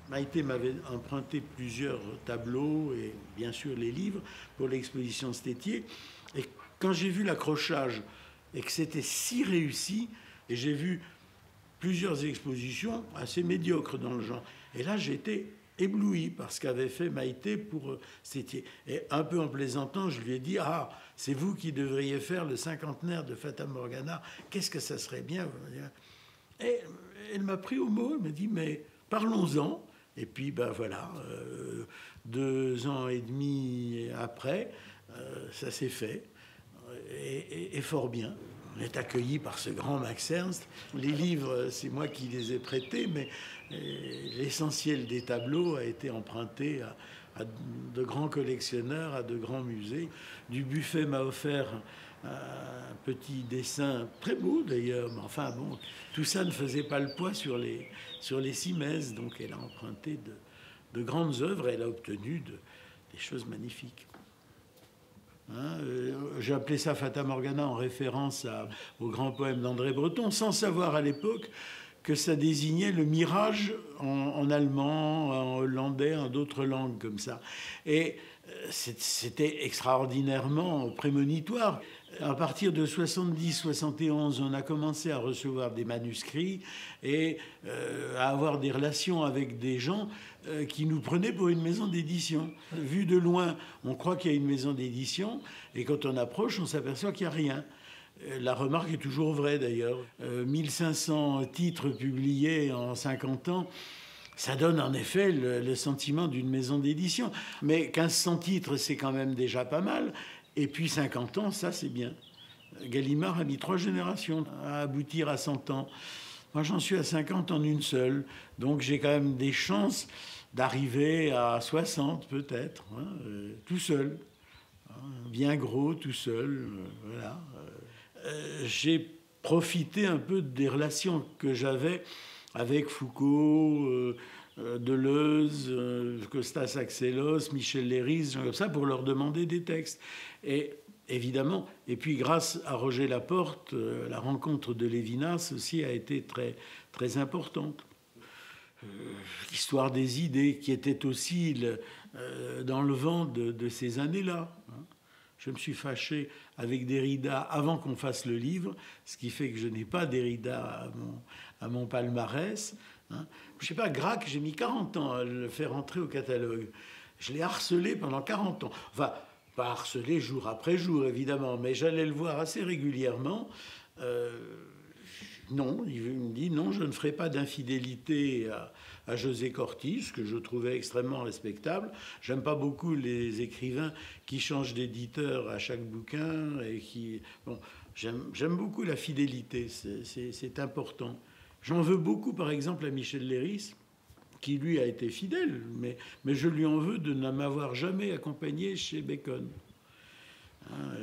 Maïté m'avait emprunté plusieurs tableaux et bien sûr les livres pour l'exposition Stétier. Et quand j'ai vu l'accrochage et que c'était si réussi, et j'ai vu plusieurs expositions assez médiocres dans le genre, et là j'ai été ébloui par ce qu'avait fait Maïté pour Stétier. Et un peu en plaisantant, je lui ai dit « Ah, c'est vous qui devriez faire le cinquantenaire de Fata Morgana, qu'est-ce que ça serait bien ?» Et elle m'a pris au mot, elle m'a dit « Mais parlons-en ». Et puis, ben voilà, 2 ans et demi après, ça s'est fait, et fort bien. On est accueillis par ce grand Max Ernst. Les livres, c'est moi qui les ai prêtés, mais l'essentiel des tableaux a été emprunté à de grands collectionneurs, à de grands musées. Dubuffet m'a offert un petit dessin, très beau d'ailleurs, mais enfin bon, tout ça ne faisait pas le poids sur les 6 messes, donc elle a emprunté de grandes œuvres, et elle a obtenu des choses magnifiques. Hein, j'ai appelé ça Fata Morgana en référence au grand poème d'André Breton, sans savoir à l'époque que ça désignait le mirage en allemand, en hollandais, en d'autres langues comme ça. Et c'était extraordinairement prémonitoire. À partir de 70-71, on a commencé à recevoir des manuscrits et à avoir des relations avec des gens qui nous prenaient pour une maison d'édition. Vu de loin, on croit qu'il y a une maison d'édition, et quand on approche, on s'aperçoit qu'il n'y a rien. La remarque est toujours vraie d'ailleurs. 1500 titres publiés en 50 ans, ça donne en effet le sentiment d'une maison d'édition. Mais 1500 titres, c'est quand même déjà pas mal. Et puis 50 ans, ça c'est bien. Gallimard a mis 3 générations à aboutir à 100 ans. Moi j'en suis à 50 en une seule. Donc j'ai quand même des chances d'arriver à 60 peut-être, hein, tout seul. Bien gros, tout seul, voilà. J'ai profité un peu des relations que j'avais avec Foucault, Deleuze, Costas Axelos, Michel Leiris, gens comme ça, pour leur demander des textes. Et évidemment, et puis grâce à Roger Laporte, la rencontre de Lévinas aussi a été très, très importante. L'histoire des idées qui était aussi dans le vent de ces années-là. Je me suis fâché avec Derrida avant qu'on fasse le livre, ce qui fait que je n'ai pas Derrida à mon palmarès. Hein. Je ne sais pas, Gracq, j'ai mis 40 ans à le faire entrer au catalogue. Je l'ai harcelé pendant 40 ans. Enfin, pas harcelé jour après jour, évidemment, mais j'allais le voir assez régulièrement. Non, il me dit non, je ne ferai pas d'infidélité à José Corti, ce que je trouvais extrêmement respectable. J'aime pas beaucoup les écrivains qui changent d'éditeur à chaque bouquin et qui... Bon, j'aime beaucoup la fidélité, c'est important. J'en veux beaucoup, par exemple, à Michel Leiris, qui lui a été fidèle, mais je lui en veux de ne m'avoir jamais accompagné chez Bacon.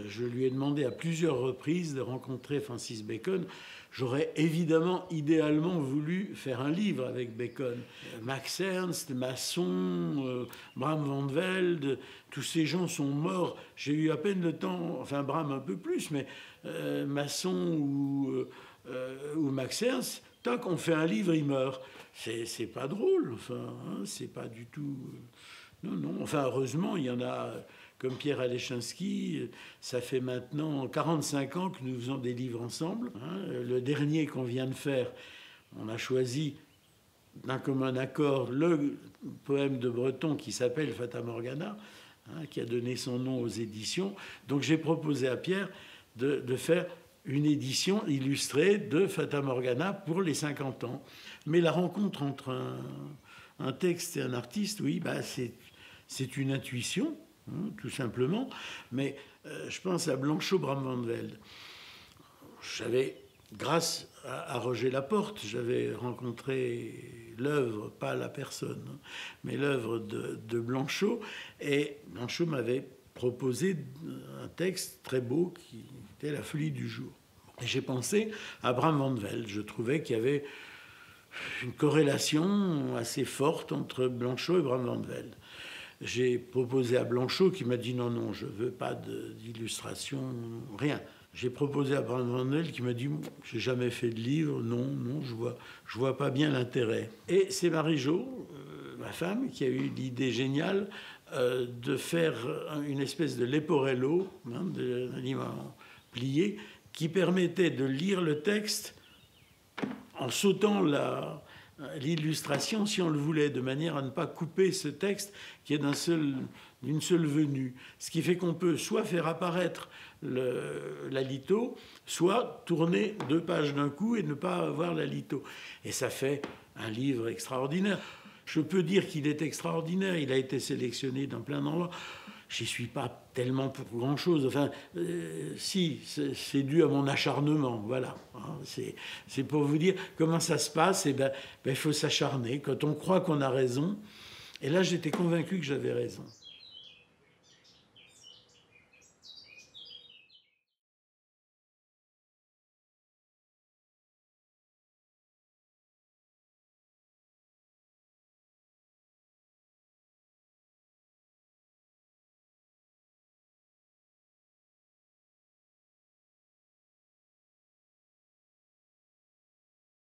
Je lui ai demandé à plusieurs reprises de rencontrer Francis Bacon. J'aurais évidemment, idéalement, voulu faire un livre avec Bacon. Max Ernst, Masson, Bram van Velde, tous ces gens sont morts. J'ai eu à peine le temps, enfin Bram un peu plus, mais Masson ou Max Ernst, tant qu'on fait un livre, il meurt. C'est pas drôle, enfin, hein, c'est pas du tout... non. Enfin, heureusement, il y en a... Comme Pierre Alechinski, ça fait maintenant 45 ans que nous faisons des livres ensemble. Le dernier qu'on vient de faire, on a choisi d'un commun accord le poème de Breton qui s'appelle Fata Morgana, qui a donné son nom aux éditions. Donc j'ai proposé à Pierre de faire une édition illustrée de Fata Morgana pour les 50 ans. Mais la rencontre entre un texte et un artiste, oui, bah c'est une intuition. Tout simplement, mais je pense à Blanchot Bram van Velde. J'avais, grâce à Roger Laporte, j'avais rencontré l'œuvre, pas la personne, mais l'œuvre de Blanchot, et Blanchot m'avait proposé un texte très beau qui était La folie du jour. Et j'ai pensé à Bram van Velde. Je trouvais qu'il y avait une corrélation assez forte entre Blanchot et Bram van Velde. J'ai proposé à Blanchot qui m'a dit non, je ne veux pas d'illustration, rien. J'ai proposé à Bram van Velde qui m'a dit j'ai jamais fait de livre, non, je vois pas bien l'intérêt. Et c'est Marie-Jo ma femme, qui a eu l'idée géniale de faire une espèce de leporello, d'un livre plié, qui permettait de lire le texte en sautant l'illustration si on le voulait, de manière à ne pas couper ce texte qui est d'une seule venue. Ce qui fait qu'on peut soit faire apparaître la litho, soit tourner 2 pages d'un coup et ne pas avoir la litho. Et ça fait un livre extraordinaire. Je peux dire qu'il est extraordinaire. Il a été sélectionné dans plein d'endroits. J'y suis pas tellement pour grand-chose. Enfin, si, c'est dû à mon acharnement, voilà. C'est pour vous dire comment ça se passe. Et il faut s'acharner quand on croit qu'on a raison. Et là, j'étais convaincu que j'avais raison.